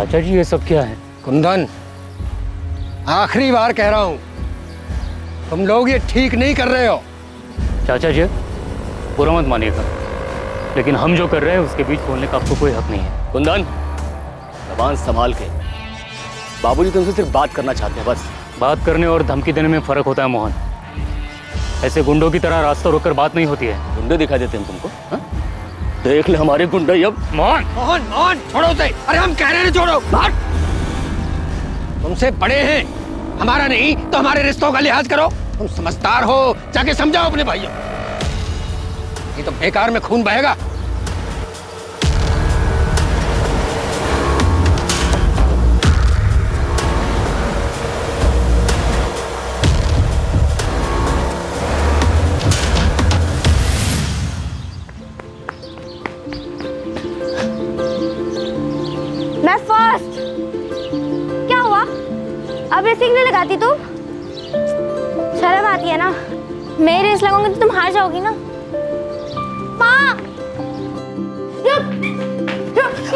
चाचा जी ये सब क्या है? कुंदन, आखिरी बार कह रहा हूं, तुम लोग ये ठीक नहीं कर रहे हो। चाचा जी बुरा मत मानिएगा, लेकिन हम जो कर रहे हैं उसके बीच बोलने का आपको कोई हक नहीं है। कुंदन, जबान संभाल के। बाबूजी तुमसे सिर्फ बात करना चाहते हैं बस। बात करने और धमकी देने में फर्क होता है मोहन। ऐसे गुंडों की तरह रास्ता रोककर बात नहीं होती है। गुंडे दिखाई देते हैं तुमको? हा? देख ले हमारे गुंडे अब। मोहन मोहन मोहन छोड़ो उसे। अरे हम कह रहे हैं छोड़ो। भाग। तुमसे बड़े हैं, हमारा नहीं तो हमारे रिश्तों का लिहाज करो। तुम समझदार हो, जाके समझाओ अपने भाइयों। ये तो बेकार में खून बहेगा। मैं फर्स्ट। क्या हुआ? अब रेसिंग नहीं लगाती तुम? शर्म आती है ना? मैं रेस लगाऊंगी तो तुम हार जाओगी ना? माँ!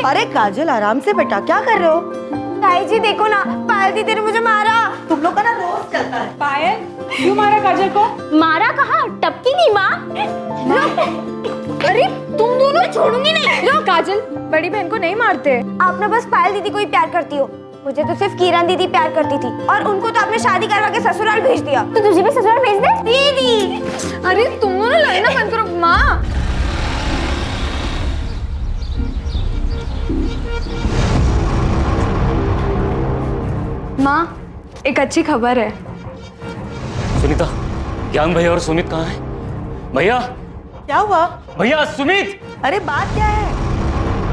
अरे काजल, आराम से बेटा, क्या कर रहे हो? ताई जी देखो ना, पायल दीदी ने मुझे मारा। तुम लोग का ना रोज चलता है। पायल, क्यों मारा काजल को? मारा कहाँ? टपकी नहीं माँ। अरे तुम दोनों छोड़ूंगी नहीं। लो काजल, बड़ी बहन को नहीं मारते। आप ना बस पायल दीदी को ही प्यार करती हो। मुझे तो सिर्फ किरण दीदी प्यार करती थी, और उनको तो आपने शादी करवा के ससुराल भेज दिया। तो तुझे भी ससुराल भेज दे दीदी। अरे तुम दोनों लड़ना बंद करो। माँ, माँ, एक अच्छी खबर है। सुनीता, ज्ञान भैया और सुमित कहाँ है? भैया, क्या हुआ? भैया सुमित, अरे बात क्या है?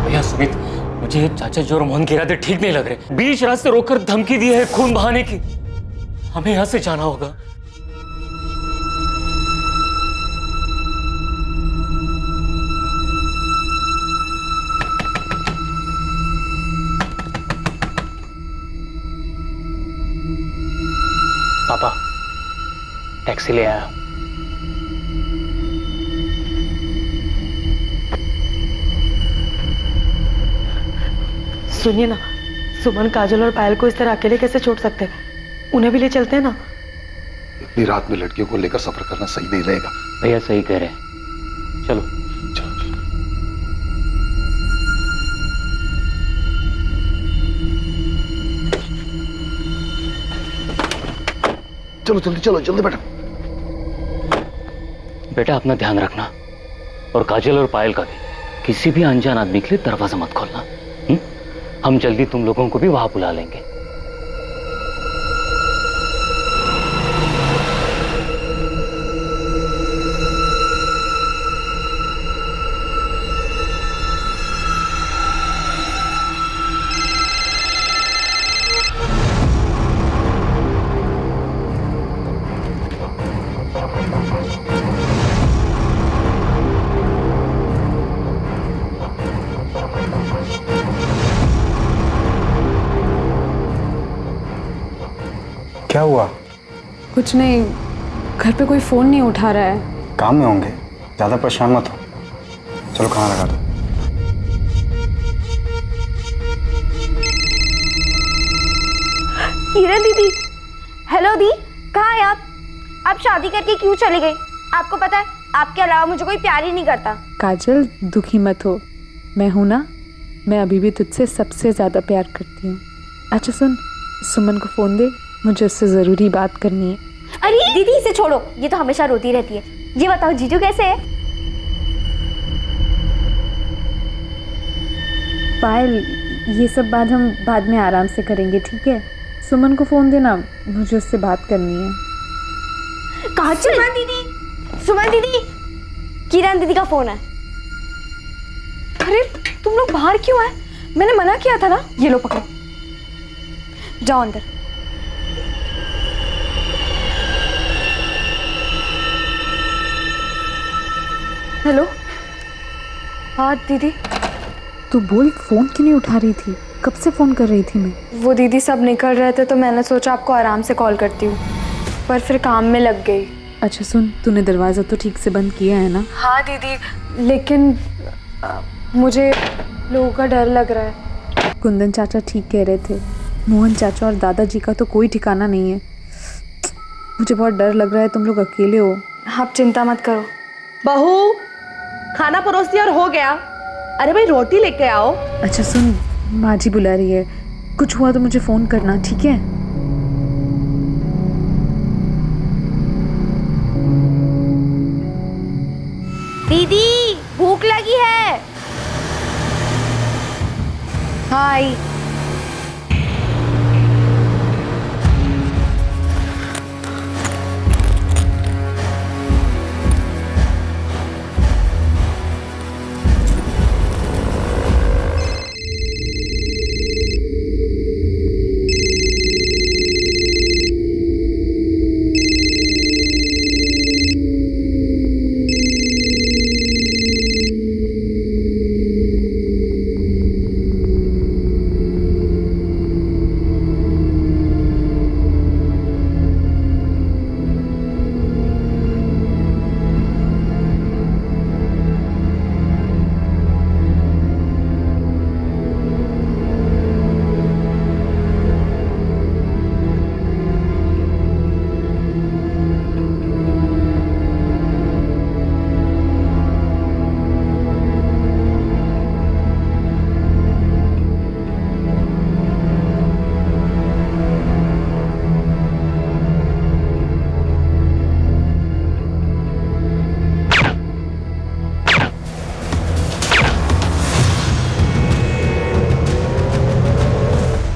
भैया सुमित, मुझे चाचा जी और मोहन के इरादे ठीक नहीं लग रहे। बीच रास्ते रोककर धमकी दी है खून बहाने की। हमें यहाँ से जाना होगा। पापा, टैक्सी ले आया। सुनिए ना, सुमन, काजल और पायल को इस तरह अकेले कैसे छोड़ सकते हैं? उन्हें भी ले चलते हैं ना। इतनी रात में लड़कियों को लेकर सफर करना सही नहीं रहेगा। भैया सही कह रहे हैं, चलो। चलो जल्दी चलो, जल्दी बैठो। बेटा अपना ध्यान रखना, और काजल और पायल का भी। किसी भी अनजान आदमी के लिए दरवाजा मत खोलना। हम जल्दी तुम लोगों को भी वहां बुला लेंगे। क्या हुआ? कुछ नहीं, घर पे कोई फोन नहीं उठा रहा है। काम में होंगे, ज्यादा परेशान मत हो। चलो खाना लगा दो। किरण दीदी, हेलो दी, कहाँ है आप? आप शादी करके क्यों चले गए? आपको पता है, आपके अलावा मुझे कोई प्यार ही नहीं करता। काजल, दुखी मत हो, मैं हूं ना। मैं अभी भी तुझसे सबसे ज्यादा प्यार करती हूँ। अच्छा सुन, सुमन को फोन दे, मुझे उससे जरूरी बात करनी है। अरे दीदी इसे छोड़ो, ये तो हमेशा रोती रहती है। ये बताओ जीजू कैसे है? पायल, ये सब बात हम बाद में आराम से करेंगे, ठीक है? सुमन को फोन देना, मुझे उससे बात करनी है। काजल, सुमन दीदी, किरण दीदी का फोन है। अरे तुम लोग बाहर क्यों आए? मैंने मना किया था ना। ये लो पकड़ो, जाओ अंदर। हेलो। हाँ दीदी। तू बोल, फोन क्यों नहीं उठा रही थी? कब से फोन कर रही थी मैं? वो दीदी सब निकल रहे थे तो मैंने सोचा आपको आराम से कॉल करती हूँ, पर फिर काम में लग गई। अच्छा सुन, तूने दरवाज़ा तो ठीक से बंद किया है ना? हाँ दीदी, लेकिन मुझे लोगों का डर लग रहा है। कुंदन चाचा ठीक कह रहे थे, मोहन चाचा और दादाजी का तो कोई ठिकाना नहीं है। मुझे बहुत डर लग रहा है, तुम लोग अकेले हो। आप चिंता मत करो। बहू, खाना परोस दिया और हो गया। अरे भाई रोटी लेके आओ। अच्छा सुन, माँ जी बुला रही है, कुछ हुआ तो मुझे फ़ोन करना, ठीक है? दीदी भूख लगी है। हाय।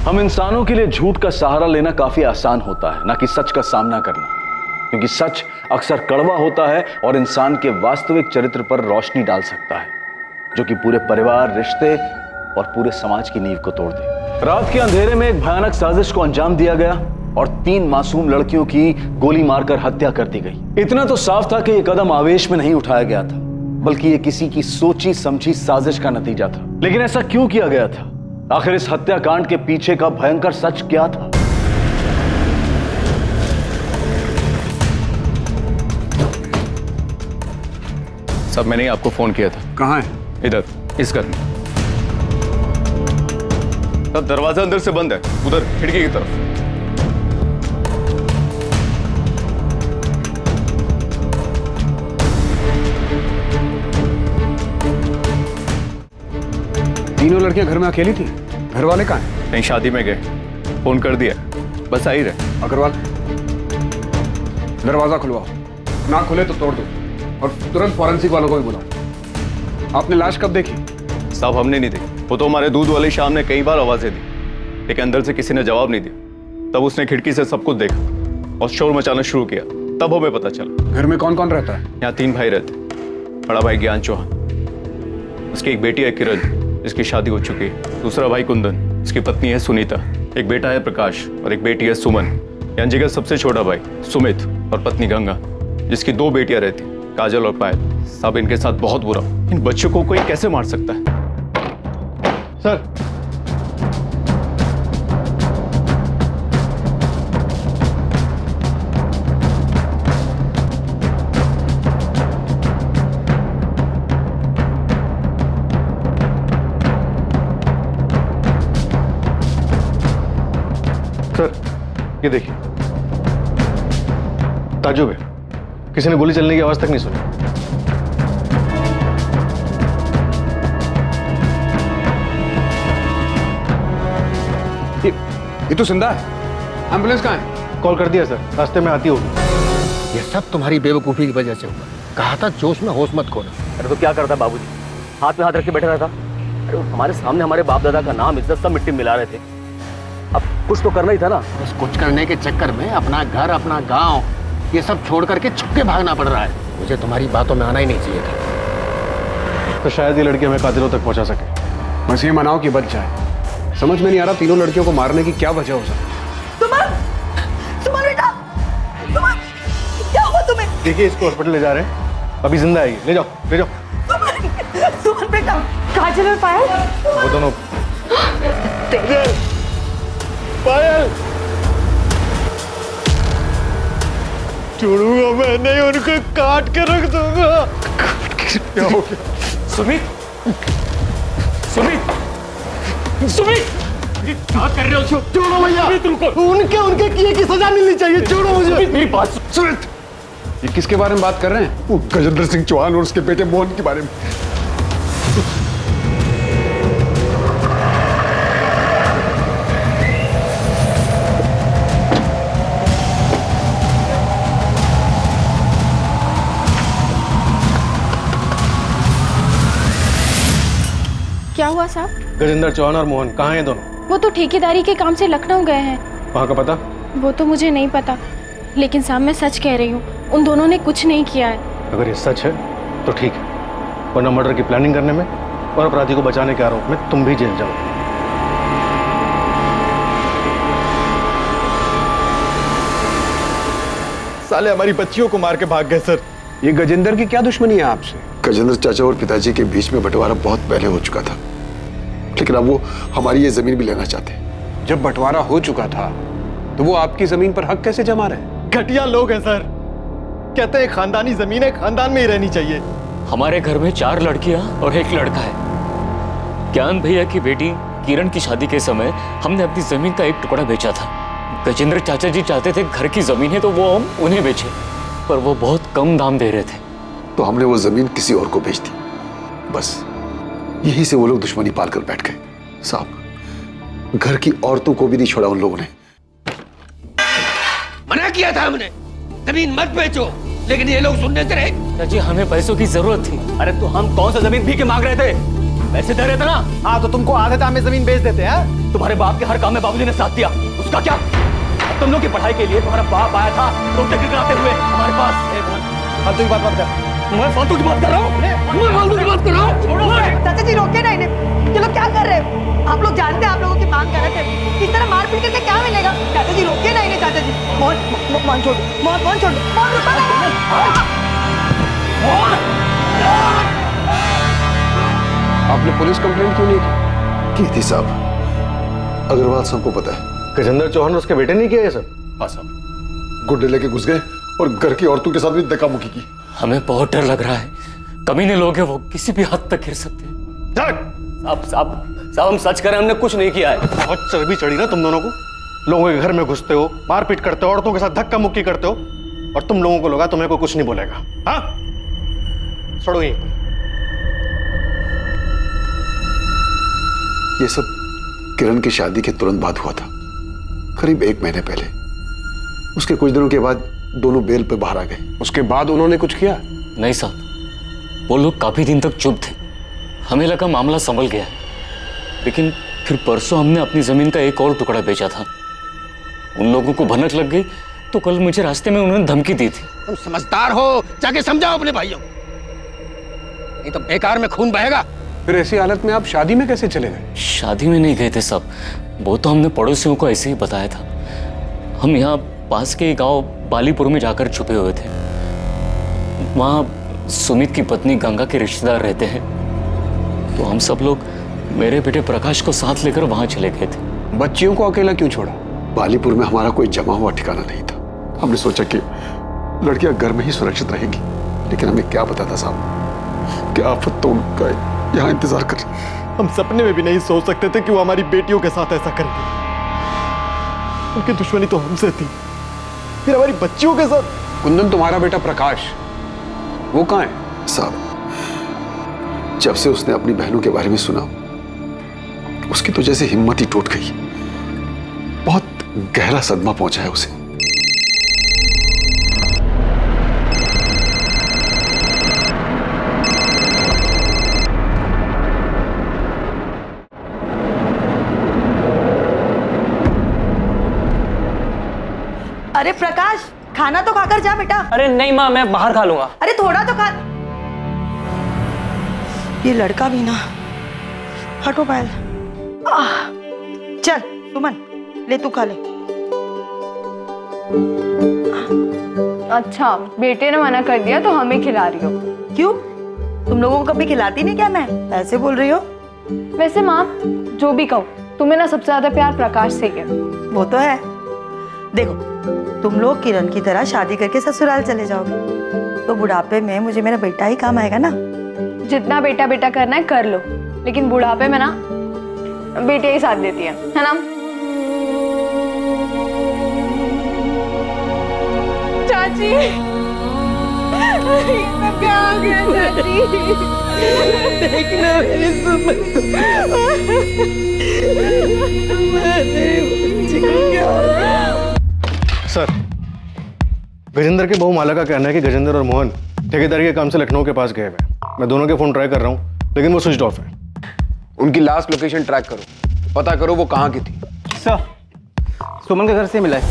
हम इंसानों के लिए झूठ का सहारा लेना काफी आसान होता है, ना कि सच का सामना करना, क्योंकि सच अक्सर कड़वा होता है और इंसान के वास्तविक चरित्र पर रोशनी डाल सकता है, जो कि पूरे परिवार, रिश्ते और पूरे समाज की नींव को तोड़ दे। रात के अंधेरे में एक भयानक साजिश को अंजाम दिया गया और 3 मासूम लड़कियों की गोली मारकर हत्या कर दी गई। इतना तो साफ था कि यह कदम आवेश में नहीं उठाया गया था, बल्कि यह किसी की सोची समझी साजिश का नतीजा था। लेकिन ऐसा क्यों किया गया था? आखिर इस हत्याकांड के पीछे का भयंकर सच क्या था? सब मैंने ही आपको फोन किया था। कहाँ है? इधर, इस घर में। सब दरवाजा अंदर से बंद है, उधर खिड़की की तरफ। तीनों लड़कियां घर में अकेली थी? घर वाले कहाँ हैं? कहीं शादी में गए, फोन कर दिया, बस आ ही रहे। अग्रवाल, दरवाजा खुलवाओ, ना खुले तो तोड़ दो और तुरंत फॉरेंसिक वालों को भी बुलाओ। आपने लाश कब देखी? साहब हमने नहीं देखी, वो तो हमारे दूध वाले शाम ने कई बार आवाजें दी, लेकिन अंदर से किसी ने जवाब नहीं दिया। तब उसने खिड़की से सब कुछ देखा और शोर मचाना शुरू किया, तब हमें पता चला। घर में कौन कौन रहता है? यहाँ 3 भाई रहते, बड़ा भाई ज्ञान चौहान, उसकी एक बेटी है किरण जिसकी शादी हो चुकी है, दूसरा भाई कुंदन, उसकी पत्नी है सुनीता, एक बेटा है प्रकाश और एक बेटी है सुमन। यांजी का सबसे छोटा भाई सुमित और पत्नी गंगा, जिसकी 2 बेटियां रहती, काजल और पायल। साहब इनके साथ बहुत बुरा, इन बच्चों को कोई कैसे मार सकता है? सर, सर ये देखिए, ताजुब है, किसी ने गोली चलने की आवाज तक नहीं सुनी। ये तो जिंदा है। एम्बुलेंस कहाँ है? कॉल कर दिया सर, रास्ते में आती होगी। ये सब तुम्हारी बेवकूफी की वजह से हुआ। कहा था जोश में होश मत खोना। अरे तो क्या करता बाबूजी, हाथ में हाथ रख के बैठा रहता? अरे हमारे सामने हमारे बाप दादा का नाम इज्जत सब मिट्टी में मिला रहे थे, अब कुछ तो करना ही था ना। बस कुछ करने के चक्कर में अपना घर, अपना गांव ये सब छोड़ करके छुपके भागना पड़ रहा है। मुझे तुम्हारी बातों में आना ही नहीं चाहिए था। तो शायद ये लड़की हमें कातिलों तक पहुंचा सके। बस ये मनाओ कि बच जाए। समझ में नहीं आ रहा तीनों लड़कियों को मारने की क्या वजह हो सकती। सुमन बेटा, सुमन, क्या हुआ तुम्हें? देखिए इसको हॉस्पिटल ले जा रहे हैं, अभी जिंदा है ये, ले जाओ ले जाओ। सुमन बेटा, काजल और पायल, वो दोनों। पायल छोड़ूंगा मैं नहीं, उनको काट के रख दूंगा। क्या हो गया? सुमित, सुमित, सुमित। क्या कर रहे हो? छोड़ो भैया, उनके उनके किए की सजा मिलनी चाहिए। छोड़ो मुझे। मेरी बात सुन। ये किसके बारे में बात कर रहे हैं? वो गजेंद्र सिंह चौहान और उसके बेटे मोहन के बारे में। क्या हुआ साहब? गजेंद्र चौहान और मोहन कहाँ हैं दोनों? वो तो ठेकेदारी के काम से लखनऊ गए हैं। वहाँ का पता? वो तो मुझे नहीं पता, लेकिन साहब मैं सच कह रही हूँ, उन दोनों ने कुछ नहीं किया है। अगर ये सच है तो ठीक है, वरना मर्डर की प्लानिंग करने में और अपराधी को बचाने के आरोप में तुम भी जेल जाओ। साले हमारी बच्चियों को मार के भाग गए सर। ये गजेंद्र की क्या दुश्मनी है आपसे? गजेंद्र चाचा और पिताजी के बीच में बंटवारा बहुत पहले हो चुका था, लेकिन अब वो हमारी ये जमीन भी लेना चाहते हैं। जब बंटवारा हो चुका था तो वो आपकी जमीन पर हक कैसे जमा रहे? घटिया लोग हैं सर, कहते हैं खानदानी जमीन है, खानदान में ही रहनी चाहिए। हमारे घर में 4 लड़कियां और 1 लड़का है। ज्ञान भैया की बेटी किरण की शादी के समय हमने अपनी जमीन का 1 टुकड़ा बेचा था। गजेंद्र चाचा जी चाहते थे घर की जमीन है तो वो हम उन्हें बेचे, पर वो बहुत कम दाम दे रहे थे, तो हमने वो जमीन किसी और को बेच दी। बस यही से वो लोग दुश्मनी पाल कर बैठ गए। साहब, घर की औरतों को भी नहीं छोड़ा उन लोगों ने। मना किया था हमने, जमीन मत बेचो, लेकिन ये लोग सुनने से रहे। चाची हमें पैसों की जरूरत थी। अरे तो हम कौन सा जमीन भीख के मांग रहे थे? पैसे दे रहे थे ना। हाँ तो तुमको आधे दाम में जमीन बेच देते हैं। तुम्हारे बाप के हर काम में बाबूजी ने साथ दिया, उसका क्या? तुम लोग की पढ़ाई के लिए तुम्हारा बाप आया था रोते गिड़गिड़ाते हुए हमारे पास। फालतू की बात मत कर। मैं फालतू की बात कर रहा हूँ, मैं फालतू की बात कर रहा हूँ। चाचा जी रोके ना इन्हें, ये लोग क्या कर रहे हैं? आप लोग जानते हैं आप लोगों की मांग कर रहे थे, इस तरह मार पीट करके क्या मिलेगा? चाचा जी रोके ना इन्हें। चाचा जी मोहन छोड़, मोहन छोड़, मोहन रुको ना। आपने पुलिस कंप्लेंट क्यों नहीं की थी? साहब, अग्रवाल सबको पता है। गजेंद्र चौहान और उसके बेटे नहीं किया ये सब? हाँ साहब, गुंडे लेके घुस गए और घर की औरतों के साथ भी धक्का मुक्की की। हमें बहुत डर लग रहा है, कमीने लोग हैं, वो किसी भी हद तक गिर सकते हैं। साहब हम सच करें, हमने कुछ नहीं किया है। बहुत चर्बी चढ़ी ना तुम दोनों को। लोगों के घर में घुसते हो, मारपीट करते हो, औरतों के साथ धक्का मुक्की करते हो, और तुम लोगों को लगा तुम्हें कोई कुछ नहीं बोलेगा। हाँ छोड़ो यहीं पर। ये सब किरण की शादी के तुरंत बाद हुआ था, करीब 1 महीने पहले। उसके कुछ दिनों के बाद दोनों बेल पे बाहर आ गए। उसके बाद उन्होंने कुछ किया? नहीं साहब, वो लोग काफी दिन तक चुप थे। हमें लगा मामला संभल गया है, लेकिन फिर परसों हमने अपनी जमीन का 1 और टुकड़ा बेचा था। उन लोगों को भनक लग गई तो कल मुझे रास्ते में उन्होंने धमकी दी थी। तुम समझदार हो, जाके समझाओ अपने भाइयों, नहीं तो बेकार में खून बहेगा। फिर ऐसी हालत में आप शादी में कैसे चले गए? शादी में नहीं गए थे साहब, वो तो हमने पड़ोसियों को ऐसे ही बताया था। हम यहाँ पास के गांव बालीपुर में जाकर छुपे हुए थे। वहाँ सुमित की पत्नी गंगा के रिश्तेदार रहते हैं, तो हम सब लोग मेरे बेटे प्रकाश को साथ लेकर वहाँ चले गए थे। बच्चियों को अकेला क्यों छोड़ा? बालीपुर में हमारा कोई जमा हुआ ठिकाना नहीं था। हमने सोचा कि लड़कियां घर में ही सुरक्षित रहेंगी, लेकिन हमें क्या पता था साहब कि आफत तो उनका यहाँ इंतजार कर। हम सपने में भी नहीं सोच सकते थे कि वो हमारी बेटियों के साथ ऐसा करेंगे। उनकी दुश्मनी तो हमसे थी, फिर हमारी बच्चियों के साथ। कुंदन, तुम्हारा बेटा प्रकाश वो कहाँ है? साहब, जब से उसने अपनी बहनों के बारे में सुना, उसकी तो जैसे हिम्मत ही टूट गई। बहुत गहरा सदमा पहुंचा है उसे। अरे प्रकाश, खाना तो खाकर जा बेटा। अरे नहीं माँ, मैं बाहर खा लूंगा। अरे थोड़ा तो खा। ये लड़का भी ना। हटो पायल। चल सुमन, ले तू खा ले। अच्छा, बेटे ने मना कर दिया तो हमें खिला रही हो? क्यों, तुम लोगों को कभी खिलाती नहीं क्या? मैं ऐसे बोल रही हो? वैसे माँ, जो भी कहो, तुम्हें ना सबसे ज्यादा प्यार प्रकाश से है। वो तो है। देखो, तुम लोग किरण की तरह शादी करके ससुराल चले जाओगे तो बुढ़ापे में मुझे मेरा बेटा ही काम आएगा ना। जितना बेटा बेटा करना है कर लो, लेकिन बुढ़ापे में ना बेटियां ही साथ देती है ना? चाची क्या हो गया चाची? देखना मेरी सुमन को, मेरी बच्ची को क्या हो गया? सर, गजेंद्र के बहू माला का कहना है कि गजेंद्र और मोहन ठेकेदारी के काम से लखनऊ के पास गए हुए। मैं दोनों के फोन ट्राई कर रहा हूँ लेकिन वो स्विच ऑफ है। उनकी लास्ट लोकेशन ट्रैक करो, पता करो वो कहाँ की थी। सर, सुमन के घर से मिला है।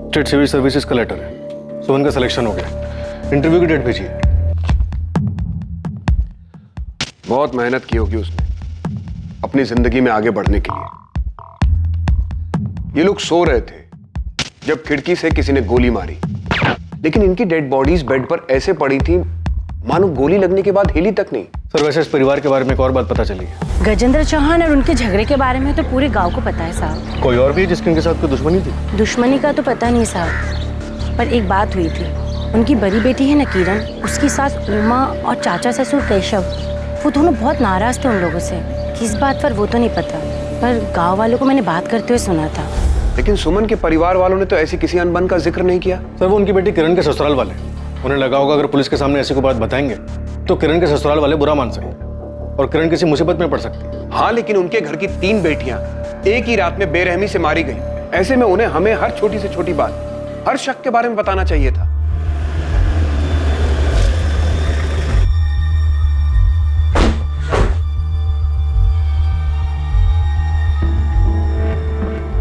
स्टेट सिविल सर्विसेज का लेटर है। सुमन का सिलेक्शन हो गया। इंटरव्यू की डेट भेजिए। बहुत मेहनत की होगी उसने अपनी जिंदगी में आगे बढ़ने के लिए। ये लोग सो रहे थे जब खिड़की से किसी ने गोली मारी, लेकिन इनकी डेड बॉडीज बेड पर ऐसे पड़ी थी मानो गोली लगने के बाद हिली तक नहीं। सर, वैसे इस परिवार के बारे में एक और बात पता चली है। गजेंद्र चौहान और उनके झगड़े के बारे में तो पूरे गांव को पता है साहब। कोई और भी जिसकी उनके साथ कोई दुश्मनी थी? दुश्मनी का तो पता नहीं साहब, पर एक बात हुई थी। उनकी बड़ी बेटी है ना किरण, उसकी सास उमा और चाचा ससुर केशव, वो दोनों बहुत नाराज थे उन लोगों से। किस बात पर वो तो नहीं पता, पर गांव वालों को मैंने बात करते हुए सुना था। लेकिन सुमन के परिवार वालों ने तो ऐसी किसी अनबन का जिक्र नहीं किया। सर, वो उनकी बेटी किरण के ससुराल वाले, उन्हें लगा होगा अगर पुलिस के सामने ऐसी कोई बात बताएंगे तो किरण के ससुराल वाले बुरा मान सकते हैं और किरण किसी मुसीबत में पड़ सकती है। हाँ, लेकिन उनके घर की 3 बेटियां एक ही रात में बेरहमी से मारी गई। ऐसे में उन्हें हमें हर छोटी से छोटी बात, हर शक के बारे में बताना चाहिए था।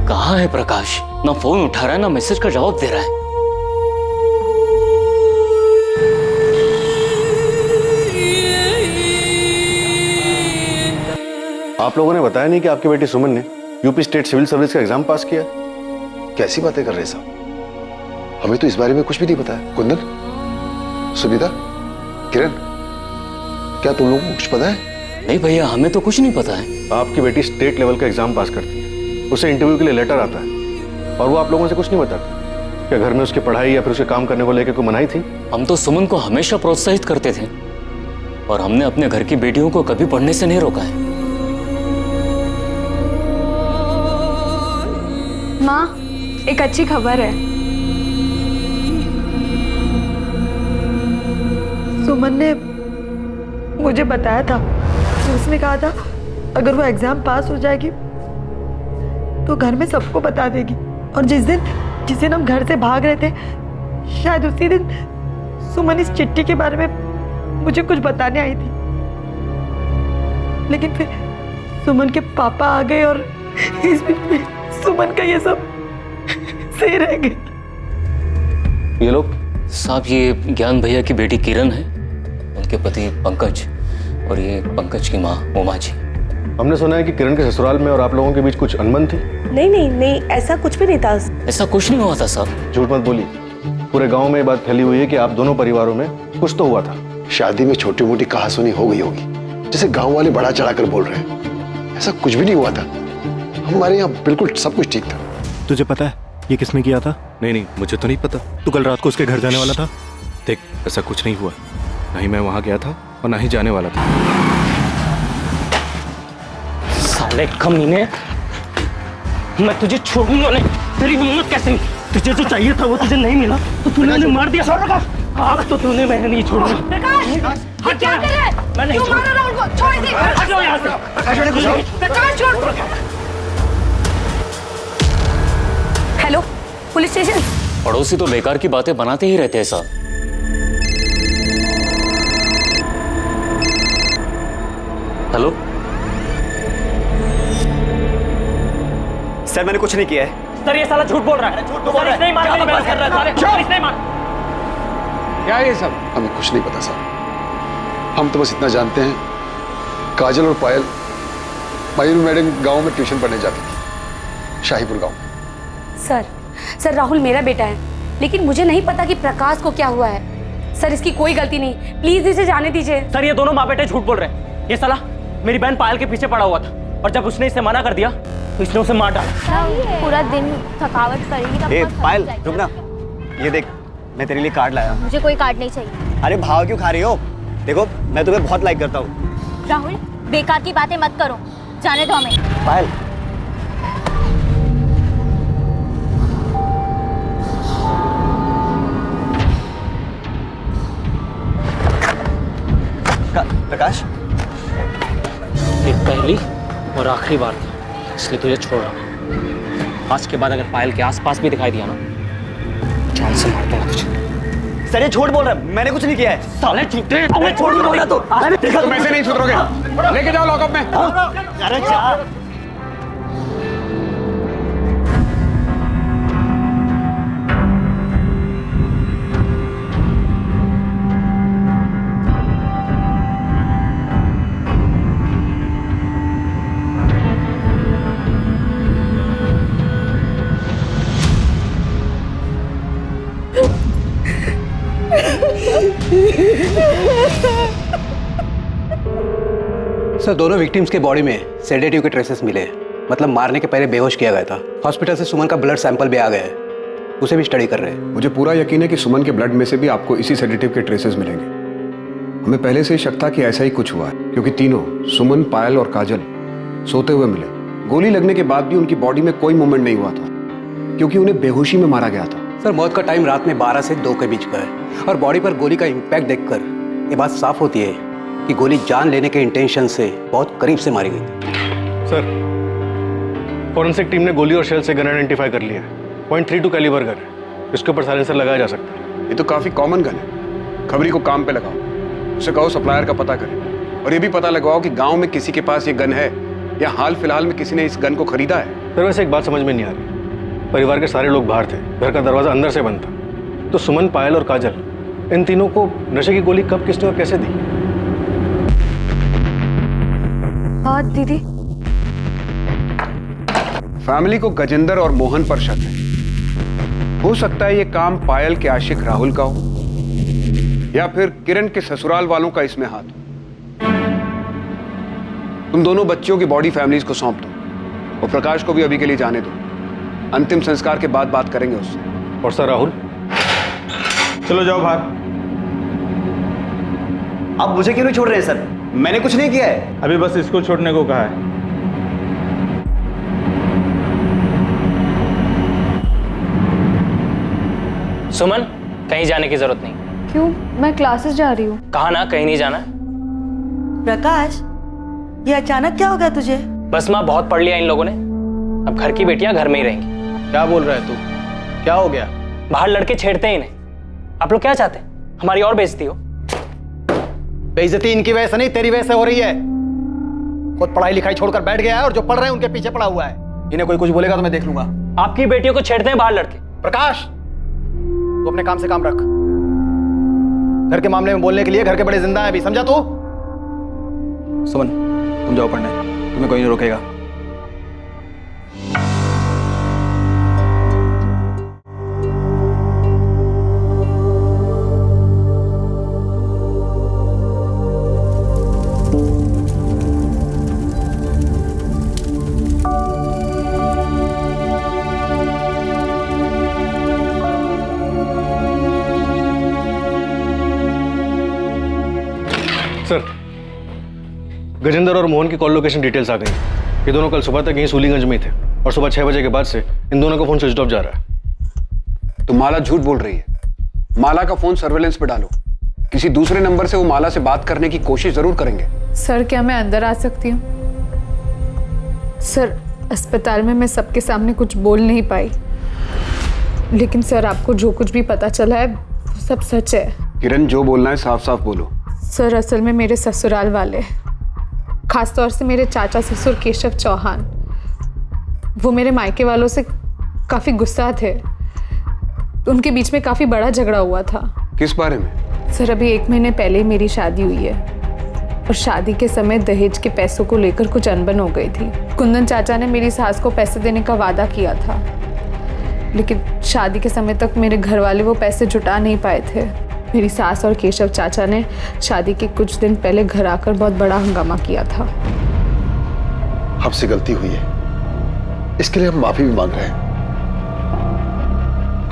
कहाँ है प्रकाश? ना फोन उठा रहा है ना मैसेज का जवाब दे रहा है। आप लोगों ने बताया नहीं कि आपकी बेटी सुमन ने यूपी स्टेट सिविल सर्विस का एग्जाम पास किया? कैसी बातें कर रहे साहब, हमें तो इस बारे में कुछ भी नहीं पता है। कुंदन, सुनीता, किरण, क्या तुम लोगों को कुछ पता है? नहीं भैया, हमें तो कुछ नहीं पता है। आपकी बेटी स्टेट लेवल का एग्जाम पास करती है, उसे इंटरव्यू के लिए लेटर आता है और वो आप लोगों से कुछ नहीं बताती। क्या घर में उसकी पढ़ाई या फिर उसके काम करने को लेकर कोई मनाही थी? हम तो सुमन को हमेशा प्रोत्साहित करते थे और हमने अपने घर की बेटियों को कभी पढ़ने से नहीं रोका है। माँ, एक अच्छी खबर है। सुमन ने मुझे बताया था, उसने कहा था अगर वो एग्जाम पास हो जाएगी तो घर में सबको बता देगी। और जिस दिन हम घर से भाग रहे थे, शायद उसी दिन सुमन इस चिट्ठी के बारे में मुझे कुछ बताने आई थी। लेकिन फिर सुमन के पापा आ गए और इस बीच में सुमन का ये सब सही रह गया। ये लोग साहब, ये ज्ञान भैया की बेटी किरण है, उनके पति पंकज और ये पंकज की माँ उमा जी। हमने सुना है कि किरण के ससुराल में और आप लोगों के बीच कुछ अनबन थी। नहीं, ऐसा कुछ भी नहीं था। ऐसा कुछ नहीं हुआ था साहब। झूठ मत बोलिए, पूरे गांव में ये बात फैली हुई है कि आप दोनों परिवारों में कुछ तो हुआ था। शादी में छोटी मोटी कहासुनी हो गई होगी, जैसे गांव वाले बढ़ा चढ़ाकर बोल रहे हैं। ऐसा कुछ भी नहीं हुआ था, हमारे यहाँ बिल्कुल सब कुछ ठीक था। तुझे पता है ये किसने किया था? नहीं, मुझे तो नहीं पता। तू कल रात को उसके घर जाने वाला था? देख, ऐसा कुछ नहीं हुआ, ना ही मैं वहां गया था और ना ही जाने वाला था। साले कमीने, मैं तुझे छोड़ूंगा नहीं। तेरी हिम्मत कैसे? तुझे जो चाहिए था वो तुझे नहीं मिला तो तूने उन्हें मार दिया। अब तो तूने, मैं नहीं छोड़ूंगा। प्रकाश, ये क्या कर रहा है? मैं नहीं क्यों मार रहा है उनको? छोड़ दे। हटो यहाँ से। प्रकाश, छोड़। Hello, police station. पड़ोसी तो बेकार की बातें बनाते ही रहते हैं साहब। हेलो सर, मैंने कुछ नहीं किया है। सर, ये साला झूठ बोल रहा है। झूठ बोल रहा है। नहीं मार, मेरी कर रहा है। साले नहीं मार। क्या ये सब? हमें कुछ नहीं पता साहब, हम तो बस इतना जानते हैं काजल और पायल मयूर मैडम गांव में ट्यूशन पढ़ने जाती थी, शाहीपुर गांव। सर, राहुल मेरा बेटा है, लेकिन मुझे नहीं पता कि प्रकाश को क्या हुआ है। सर, इसकी कोई गलती नहीं, प्लीज इसे जाने दीजिए। सर, ये दोनों माँ बेटे झूठ बोल रहे हैं। ये साला मेरी बहन पायल के पीछे पड़ा हुआ था और जब उसने इसे मना कर दिया तो इसने उसे मार डाला। पूरा दिन थकावट करेगी तब पायल, रुक ना। ये देख, मैं तेरे लिए कार्ड लाया। मुझे कोई कार्ड नहीं चाहिए। अरे भाव क्यों खा रही हो? देखो, मैं तुम्हें बहुत लाइक करता हूँ। राहुल, बेकार की बातें मत करो, जाने दो हमें। पायल, प्रकाश, ये पहली और आखिरी बार था, इसलिए तुझे छोड़ रहा हूँ। आज के बाद अगर पायल के आसपास भी दिखाई दिया ना, जान से मार दूंगा तुझे। सर ये झूठ बोल रहा है, मैंने कुछ नहीं किया है। साले झूठे। अरे छोड़ बोल रहा तो। अरे देखा तुम ऐसे नहीं सुधरोगे। लेके जाओ लॉकअप में। अरे जा। सर, दोनों विक्टिम्स के बॉडी में सेडेटिव के ट्रेसेस मिले हैं। मतलब मारने के पहले बेहोश किया गया था। हॉस्पिटल से सुमन का ब्लड सैंपल भी आ गया है, उसे भी स्टडी कर रहे हैं। मुझे पूरा यकीन है कि सुमन के ब्लड में से भी आपको इसी सेडेटिव के ट्रेसेस मिलेंगे। हमें पहले से ही शक था कि ऐसा ही कुछ हुआ है, क्योंकि तीनों सुमन, पायल और काजल सोते हुए मिले। गोली लगने के बाद भी उनकी बॉडी में कोई मूवमेंट नहीं हुआ था, क्योंकि उन्हें बेहोशी में मारा गया था। सर, मौत का टाइम रात में 12 से 2 के बीच का है और बॉडी पर गोली का इम्पैक्ट देखकर ये बात साफ होती है कि गोली जान लेने के इंटेंशन से बहुत करीब से मारी गई थी। सर, फॉरेंसिक टीम ने गोली और शेल से गन आइडेंटिफाई कर लिया है। .32 कैलिबर गन है, इसके ऊपर साइलेंसर लगाया जा सकता है। ये तो काफी कॉमन गन है। खबरी को काम पे लगाओ, उसे कहो सप्लायर का पता करे और ये भी पता लगवाओ कि गांव में किसी के पास ये गन है या हाल फिलहाल में किसी ने इस गन को खरीदा है। सर, वैसे एक बात समझ में नहीं आ रही। परिवार के सारे लोग बाहर थे, घर का दरवाजा अंदर से बंद था, तो सुमन, पायल और काजल, इन तीनों को नशे की गोली कब, किसने और कैसे दी? हाँ दीदी। फैमिली को गजेंद्र और मोहन पर शक है। हो सकता है ये काम पायल के आशिक राहुल का हो या फिर किरण के ससुराल वालों का इसमें हाथ हो। तुम दोनों बच्चियों की बॉडी फैमिलीज को सौंप दो और प्रकाश को भी अभी के लिए जाने दो। अंतिम संस्कार के बाद बात करेंगे उससे। और सर राहुल, चलो जाओ बाहर। आप मुझे क्यों नहीं छोड़ रहे हैं सर? मैंने कुछ नहीं किया है। अभी बस इसको छोड़ने को कहा है। सुमन, कहीं जाने की जरूरत नहीं। क्यों? मैं क्लासेस जा रही हूँ। कहा ना कहीं नहीं जाना। प्रकाश, ये अचानक क्या हो गया तुझे? बस माँ, बहुत पढ़ लिया इन लोगों ने, अब घर की बेटियां घर में ही रहेंगी। क्या बोल रहा है तू? क्या हो गया? बाहर लड़के छेड़ते हैं इन्हें। आप लोग क्या चाहते हैं, हमारी और बेइज्जती हो? बेइज्जती इनकी वजह से नहीं, तेरी वजह से हो रही है। खुद पढ़ाई लिखाई छोड़कर बैठ गया है और जो पढ़ रहे हैं उनके पीछे पड़ा हुआ है। इन्हें कोई कुछ बोलेगा तो मैं देख लूंगा। आपकी बेटियों को छेड़ते हैं बाहर लड़के। प्रकाश, तू अपने काम से काम रख। घर के मामले में बोलने के लिए घर के बड़े जिंदा हैं अभी, समझा तू? सुमन, तुम जाओ पढ़ने, तुम्हें कोई नहीं रोकेगा। सर, गजेंद्र और मोहन की कॉल लोकेशन डिटेल्स आ गई। ये दोनों कल सुबह तक यहीं सूलीगंज में ही थे और सुबह 6 बजे के बाद से इन दोनों का फोन स्विच ऑफ जा रहा है। तो माला झूठ बोल रही है। माला का फोन सर्वेलेंस पे डालो। किसी दूसरे नंबर से वो माला से बात करने की कोशिश जरूर करेंगे। सर, क्या मैं अंदर आ सकती हूँ? सर, अस्पताल में मैं सबके सामने कुछ बोल नहीं पाई, लेकिन सर आपको जो कुछ भी पता चला है वो सब सच है। किरण, जो बोलना है साफ साफ बोलो। सर, असल में मेरे ससुराल वाले, खासतौर से मेरे चाचा ससुर केशव चौहान, वो मेरे मायके वालों से काफ़ी गुस्सा थे। उनके बीच में काफ़ी बड़ा झगड़ा हुआ था। किस बारे में? सर, अभी 1 महीने पहले ही मेरी शादी हुई है और शादी के समय दहेज के पैसों को लेकर कुछ अनबन हो गई थी। कुंदन चाचा ने मेरी सास को पैसे देने का वादा किया था, लेकिन शादी के समय तक मेरे घर वाले वो पैसे जुटा नहीं पाए थे। मेरी सास और केशव चाचा ने शादी के कुछ दिन पहले घर आकर बहुत बड़ा हंगामा किया था। हमसे गलती हुई है, इसके लिए हम माफी भी मांग रहे हैं।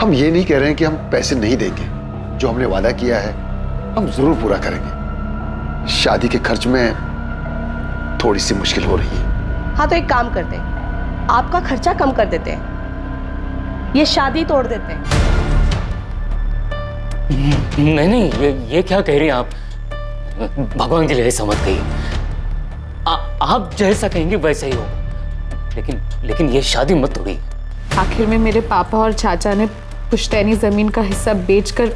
हम ये नहीं कह रहे हैं कि हम पैसे नहीं देंगे, जो हमने वादा किया है हम जरूर पूरा करेंगे। शादी के खर्च में थोड़ी सी मुश्किल हो रही है। हाँ तो एक काम करते हैं, आपका खर्चा कम कर देते हैं, ये शादी तोड़ देते हैं। नहीं नहीं, ये क्या कह रही हैं आप? भगवान के लिए ऐसा मत कहिए। आप जैसा कहेंगे वैसा ही हो, लेकिन ये शादी मत तोड़िए। आखिर में मेरे पापा और चाचा ने पुश्तैनी जमीन का हिस्सा बेचकर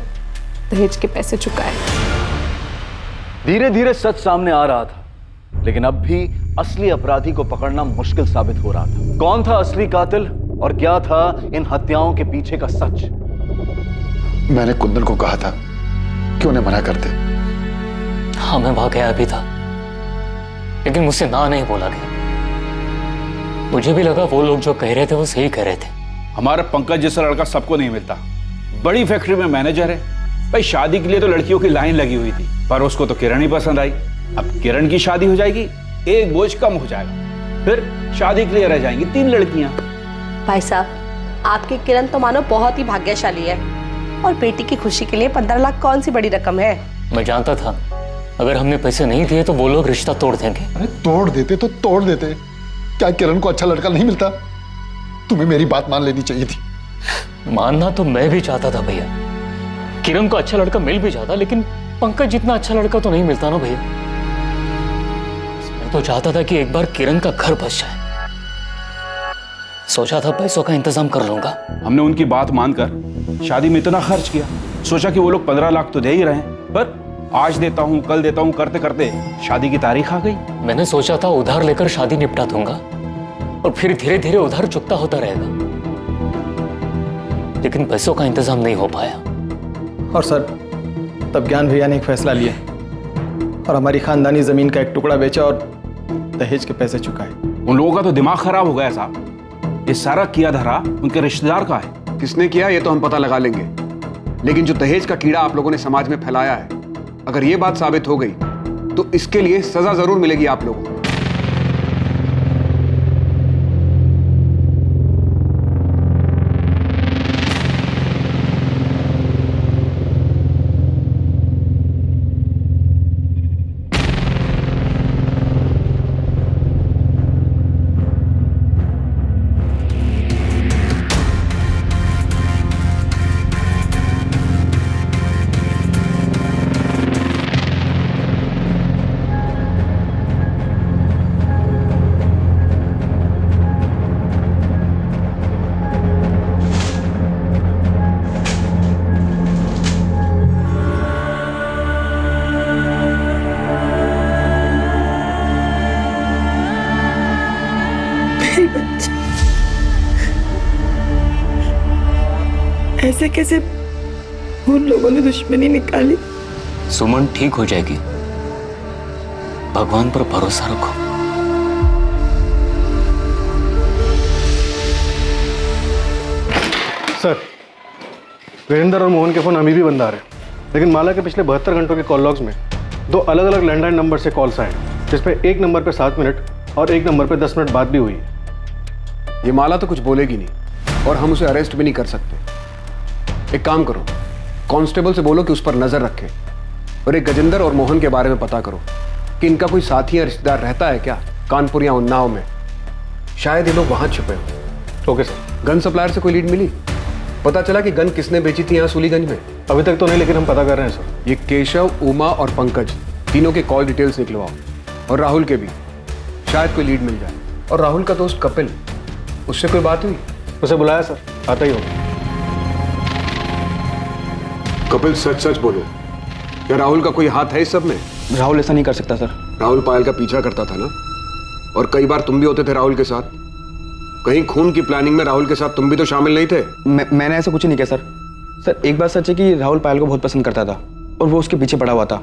दहेज के पैसे चुकाए। धीरे धीरे सच सामने आ रहा था, लेकिन अब भी असली अपराधी को पकड़ना मुश्किल साबित हो रहा था। कौन था असली कातिल और क्या था इन हत्याओं के पीछे का सच? मैंने कुंदन को कहा था कि उन्हें मना कर दे। हाँ, मैं वहां गया भी था, लेकिन मुझसे ना नहीं बोला गया। मुझे भी लगा वो लोग जो कह रहे थे वो सही कह रहे थे। हमारा पंकज जैसा लड़का सबको नहीं मिलता। बड़ी फैक्ट्री में मैनेजर है भाई। शादी के लिए तो लड़कियों की लाइन लगी हुई थी, पर उसको तो किरण ही पसंद आई। अब किरण की शादी हो जाएगी, एक बोझ कम हो जाएगा, फिर शादी के लिए रह जाएंगी 3 लड़कियां। भाई साहब, आपकी किरण तो मानो बहुत ही भाग्यशाली है, और बेटी की खुशी के लिए 15 लाख कौन सी बड़ी रकम है। मैं जानता था अगर हमने पैसे नहीं दिए तो वो लोग रिश्ता तोड़ देंगे। अरे तोड़ देते तो तोड़ देते, क्या किरण को अच्छा लड़का नहीं मिलता? तुम्हें मेरी बात मान लेनी चाहिए थी। मानना तो मैं भी चाहता था भैया, किरण को अच्छा लड़का मिल भी जाता, लेकिन पंकज जितना अच्छा लड़का तो नहीं मिलता ना भैया। मैं तो चाहता था कि एक बार किरण का घर बस जाए। सोचा था पैसों का इंतजाम कर लूंगा। हमने उनकी बात मानकर शादी में इतना खर्च किया, सोचा कि वो लोग 15 लाख तो दे ही रहे हैं, पर आज देता हूं कल देता हूं करते करते शादी की तारीख आ गई। मैंने सोचा था उधार लेकर शादी निपटा दूंगा और फिर धीरे धीरे उधार चुकता होता रहेगा, लेकिन पैसों का इंतजाम नहीं हो पाया। और सर, तब ज्ञान भैया ने एक फैसला लिया और हमारी खानदानी जमीन का एक टुकड़ा बेचा और दहेज के पैसे चुकाए। उन लोगों का तो दिमाग खराब हो गया साहब। ये सारा किया धरा उनके रिश्तेदार का है। किसने किया ये तो हम पता लगा लेंगे, लेकिन जो दहेज का कीड़ा आप लोगों ने समाज में फैलाया है, अगर ये बात साबित हो गई तो इसके लिए सजा जरूर मिलेगी आप लोगों को। ऐसे कैसे उन लोगों ने दुश्मनी निकाली? सुमन ठीक हो जाएगी, भगवान पर भरोसा रखो। सर, वीरेंद्र और मोहन के फोन अभी भी बंद आ रहे हैं, लेकिन माला के पिछले 72 घंटों के कॉल लॉग्स में 2 अलग अलग लैंडलाइन नंबर से कॉल्स आए, जिसपे एक नंबर पे 7 मिनट और एक नंबर पे 10 मिनट बात भी हुई है। ये माला तो कुछ बोलेगी नहीं और हम उसे अरेस्ट भी नहीं कर सकते। एक काम करो, कांस्टेबल से बोलो कि उस पर नजर रखे, और एक गजेंद्र और मोहन के बारे में पता करो कि इनका कोई साथी या रिश्तेदार रहता है क्या कानपुर या उन्नाव में। शायद ये लोग वहां छुपे हो। Okay sir. गन सप्लायर से कोई लीड मिली? पता चला कि गन किसने बेची थी यहाँ सूलीगंज में? अभी तक तो नहीं, लेकिन हम पता कर रहे हैं सर। ये केशव, उमा और पंकज तीनों के कॉल डिटेल्स निकलवाओ, और राहुल के भी, शायद कोई लीड मिल जाए। और राहुल का दोस्त कपिल, उससे कोई बात हुई? उसे बुलाया सर, आता ही होगा। कपिल, सच सच बोलो, क्या राहुल का कोई हाथ है इस सब में? राहुल ऐसा नहीं कर सकता सर। राहुल पायल का पीछा करता था ना, और कई बार तुम भी होते थे राहुल के साथ। कहीं खून की प्लानिंग में राहुल के साथ तुम भी तो शामिल नहीं थे? मैंने ऐसा कुछ नहीं किया सर। सर, एक बात सच है कि राहुल पायल को बहुत पसंद करता था, और वो उसके पीछे पड़ा हुआ था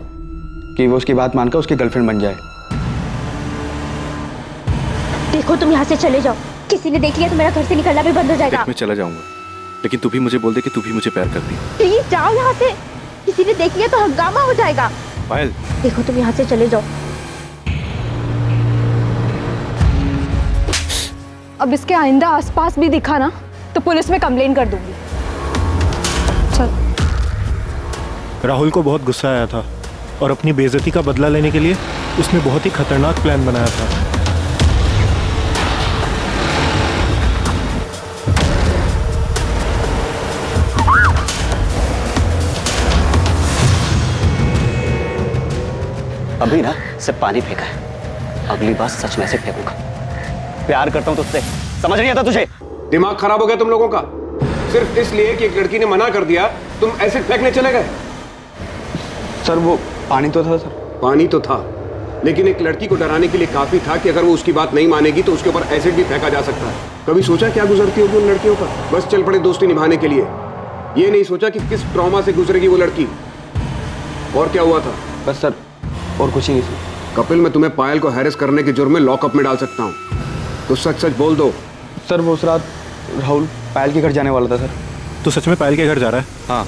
कि वो उसकी बात मानकर उसकी गर्लफ्रेंड बन जाए। देखो, तुम यहाँ से चले जाओ। किसी ने देख लिया तो मेरा घर से निकलना भी बंद हो जाएगा। मैं चला जाऊंगा, लेकिन तू भी मुझे बोल दे कि तू भी मुझे प्यार करती है। प्लीज जाओ यहाँ से, किसी ने देख लिया तो हंगामा हो जाएगा। पायल, देखो, तुम यहाँ से चले जाओ। अब इसके आइंदा आसपास भी दिखा ना तो पुलिस में कंप्लेन कर दूंगी। राहुल को बहुत गुस्सा आया था और अपनी बेइज्जती का बदला लेने के लिए उसने बहुत ही खतरनाक प्लान बनाया था। अभी ना सिर्फ पानी फेंका है, अगली बार सच में से फेंकूंगा। प्यार करता हूं तुझसे, समझ नहीं आता तुझे? दिमाग खराब हो गया तुम लोगों का? सिर्फ इसलिए कि एक लड़की ने मना कर दिया तुम एसिड फेंकने चले गए? सर वो पानी तो था सर। पानी तो था, लेकिन एक लड़की को डराने के लिए काफी था कि अगर वो उसकी बात नहीं मानेगी तो उसके ऊपर एसिड भी फेंका जा सकता है। कभी सोचा क्या गुजरती होगी उन लड़कियों पर? बस चल पड़े दोस्ती निभाने के लिए। ये नहीं सोचा कि किस ट्रॉमा से गुजरेगी वो लड़की। और क्या हुआ था? बस सर और कुछ ही नहीं सर। कपिल, मैं तुम्हें पायल को हैरेस करने के जुर्म में लॉकअप में डाल सकता हूँ, तो सच सच बोल दो। सर वो उस रात राहुल पायल के घर जाने वाला था सर। तो सच में पायल के घर जा रहा है? हाँ,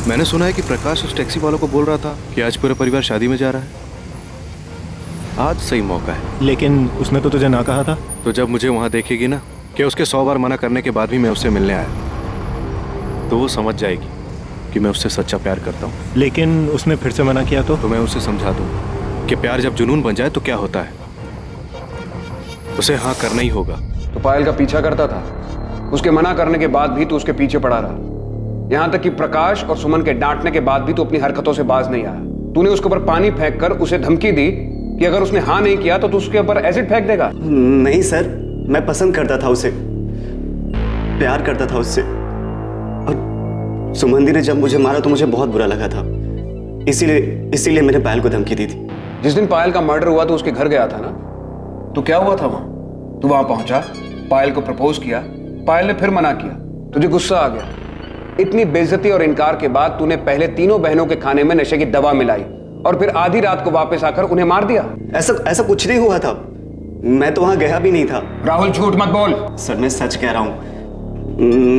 मैंने सुना है कि प्रकाश उस टैक्सी वालों को बोल रहा था कि आज पूरा परिवार शादी में जा रहा है। आज सही मौका है। लेकिन उसने तो तुझे ना कहा था। तो जब मुझे वहाँ देखेगी ना कि उसके 100 बार मना करने के बाद भी मैं उससे मिलने आया, तो वो समझ जाएगी कि मैं उससे सच्चा प्यार करता हूँ। लेकिन उसने फिर से मना किया तो मैं उसे समझा दूँ कि प्यार जब जुनून बन जाए तो क्या होता है, उसे हाँ करना ही होगा। तो पायल का पीछा करता था, उसके मना करने के बाद भी तू उसके पीछे पड़ा रहा, यहां तक कि प्रकाश और सुमन के डांटने के बाद भी तू अपनी हरकतों से बाज नहीं आया। तूने उसके ऊपर पानी फेंक कर उसे धमकी दी कि अगर उसने हाँ नहीं किया तो तू उसके ऊपर एसिड फेंक देगा। नहीं सर, मैं पसंद करता था उसे, प्यार करता था उससे, और सुमन दी ने जब मुझे मारा तो मुझे बहुत बुरा लगा था, इसीलिए मैंने पायल को धमकी दी थी। जिस दिन पायल का मर्डर हुआ तो उसके घर गया था ना, तो क्या हुआ था वहां? तू वहां पहुंचा, पायल को प्रपोज किया, पायल ने फिर मना किया, तुझे गुस्सा आ गया। इतनी बेइज्जती और इनकार के बाद तूने पहले तीनों बहनों के खाने में नशे की दवा मिलाई और फिर आधी रात को वापस आकर उन्हें मार दिया। ऐसा कुछ नहीं हुआ था, मैं तो वहां गया भी नहीं था। राहुल झूठ मत बोल। सर मैं सच कह रहा हूं,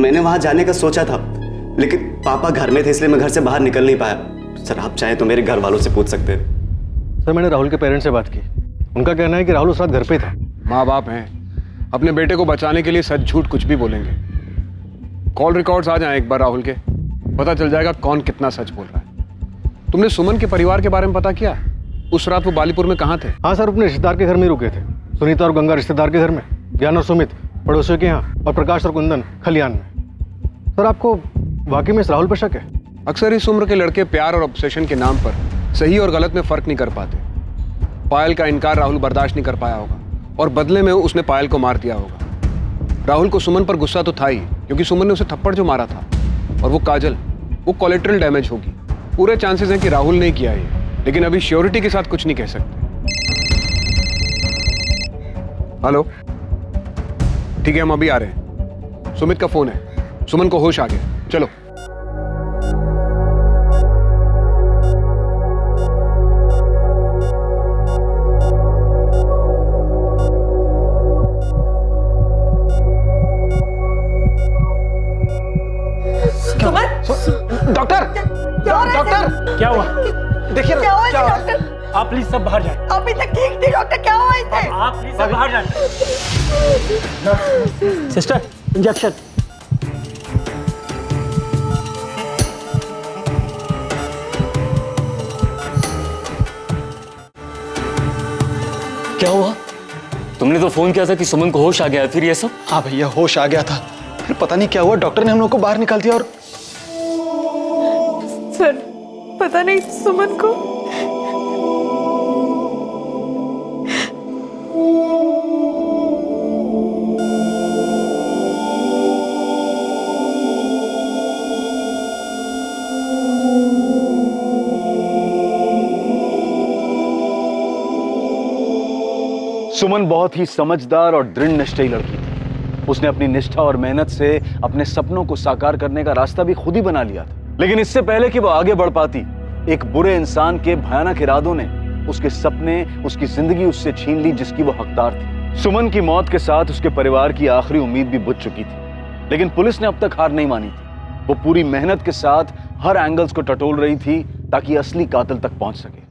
मैंने वहां जाने का सोचा था, लेकिन पापा घर में थे इसलिए मैं घर से बाहर निकल नहीं पाया। सर आप चाहे तो मेरे घर वालों से पूछ सकते हैं। सर मैंने राहुल के पेरेंट्स से बात की, उनका कहना है कि राहुल उस रात घर पे था। माँ बाप हैं, अपने बेटे को बचाने के लिए सच झूठ कुछ भी बोलेंगे। कॉल रिकॉर्ड्स आ जाएं एक बार राहुल के, पता चल जाएगा कौन कितना सच बोल रहा है। तुमने सुमन के परिवार के बारे में पता किया? उस रात वो बालीपुर में कहाँ थे? हाँ सर, अपने रिश्तेदार के घर में रुके थे। सुनीता और गंगा रिश्तेदार के घर में, ज्ञान और सुमित पड़ोसियों के यहाँ, और प्रकाश और कुंदन खलियान में। सर आपको वाकई में इस राहुल पर शक है? अक्सर इस उम्र के लड़के प्यार और ऑब्सेशन के नाम पर सही और गलत में फर्क नहीं कर पाते। पायल का इनकार राहुल बर्दाश्त नहीं कर पाया होगा और बदले में उसने पायल को मार दिया होगा। राहुल को सुमन पर गुस्सा तो था ही, क्योंकि सुमन ने उसे थप्पड़ जो मारा था, और वो काजल, वो कोलेट्रल डैमेज होगी। पूरे चांसेस हैं कि राहुल ने किया ये, लेकिन अभी श्योरिटी के साथ कुछ नहीं कह सकते। हेलो, ठीक है हम अभी आ रहे हैं। सुमित का फोन है, सुमन को होश आ गया, चलो। डॉक्टर, डॉक्टर क्या हुआ? देखिए क्या हुआ क्या डॉक्टर? आप प्लीज सब बाहर जाएं। अभी तक ठीक थी डॉक्टर, क्या हुआ इसे? आप प्लीज सब बाहर जाएं। Sister injection. क्या हुआ? तुमने तो फोन किया था कि सुमन को होश आ गया, फिर ये सब? हाँ भैया होश आ गया था, फिर पता नहीं क्या हुआ, डॉक्टर ने हम लोग को बाहर निकाल दिया। और सर पता नहीं सुमन को सुमन बहुत ही समझदार और दृढ़ निश्चयी लड़की थी। उसने अपनी निष्ठा और मेहनत से अपने सपनों को साकार करने का रास्ता भी खुद ही बना लिया था। लेकिन इससे पहले कि वो आगे बढ़ पाती, एक बुरे इंसान के भयानक इरादों ने उसके सपने, उसकी जिंदगी उससे छीन ली जिसकी वो हकदार थी। सुमन की मौत के साथ उसके परिवार की आखिरी उम्मीद भी बुझ चुकी थी, लेकिन पुलिस ने अब तक हार नहीं मानी थी। वो पूरी मेहनत के साथ हर एंगल्स को टटोल रही थी ताकि असली कातिल तक पहुंच सके।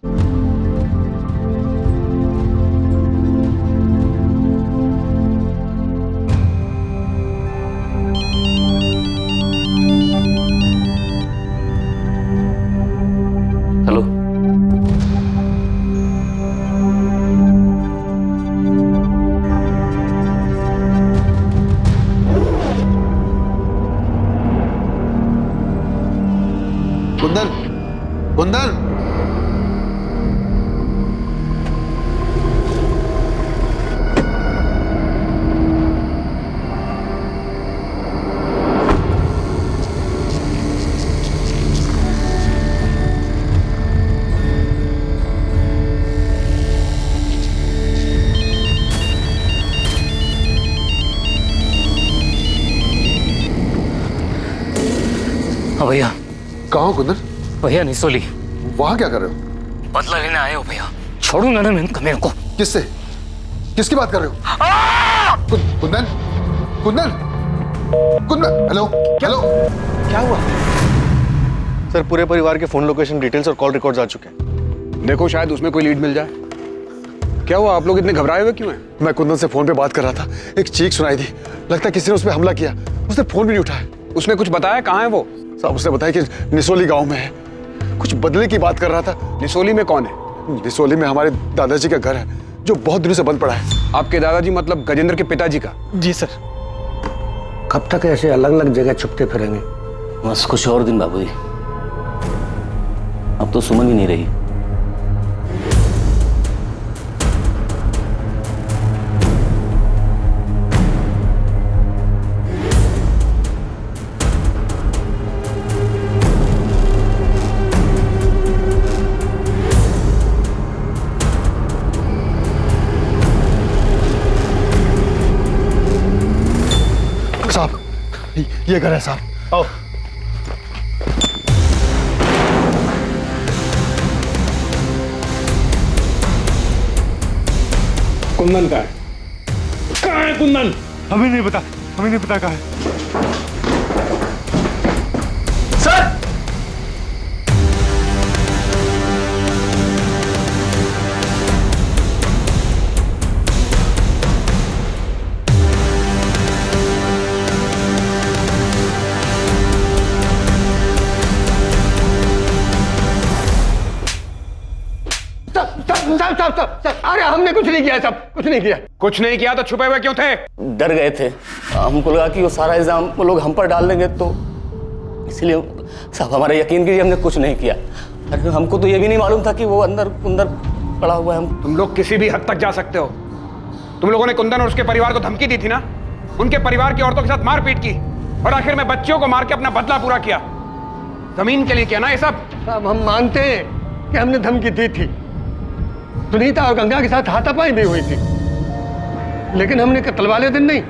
कुंदन, कुंदन। हाँ भैया। कहाँ हो कुंदन? भैया निसोली। वहां क्या कर रहे हो? बदला लेने आए हो भैया। छोड़ूंगा ना मैं मेरे को। किससे? किसकी बात कर रहे हो? कुंदन, कुंदन, कुंदन। Hello, hello. क्या हुआ? सर पूरे परिवार के फोन लोकेशन डिटेल्स और कॉल रिकॉर्ड्स आ चुके हैं। देखो शायद उसमें कोई लीड मिल जाए। क्या हुआ, आप लोग इतने घबराए हुए क्यों हैं? मैं कुंदन से फोन पे बात कर रहा था, एक चीख सुनाई दी। लगता है किसी ने उस पर हमला किया। उसने फोन भी नहीं उठाया। उसने कुछ बताया? कहाँ है वो? साहब उसने बताया कि निसोली गांव में है। कुछ बदले की बात कर रहा था। निसोली में कौन है? निसोली में हमारे दादाजी का घर है जो बहुत दिनों से बंद पड़ा है। आपके दादाजी मतलब गजेंद्र के पिताजी का? जी सर। कब तक ऐसे अलग अलग जगह छुपते फिरेंगे? बस कुछ और दिन बाबूजी। अब तो सुमन भी नहीं रही। ये घर है साहब। आओ। कुंदन का है? कहाँ है कुंदन? हमें नहीं पता, हमें नहीं पता कहाँ है। सर! साहब, अरे हमने कुछ नहीं किया साहब, कुछ नहीं किया। कुछ नहीं किया तो छुपे हुए क्यों थे? डर गए थे। हमको लगा कि वो सारा इल्जाम वो लोग हम पर डाल देंगे, तो इसलिए साहब हमारा यकीन कीजिए हमने कुछ नहीं किया। अरे हमको तो ये भी नहीं मालूम था कि वो अंदर पड़ा हुआ है। तुम लोग किसी भी हद तक जा सकते हो। तुम लोगों ने कुंदन और उसके परिवार को धमकी दी थी ना, उनके परिवार की औरतों के साथ मारपीट की और आखिर में बच्चियों को मार के अपना बदला पूरा किया। जमीन के लिए किया ना ये सब? साहब हम मानते हैं कि हमने धमकी दी थी। सुनीता और गंगा के साथ हाथापाई भी हुई थी, लेकिन हमने कत्ल वाले दिन नहीं,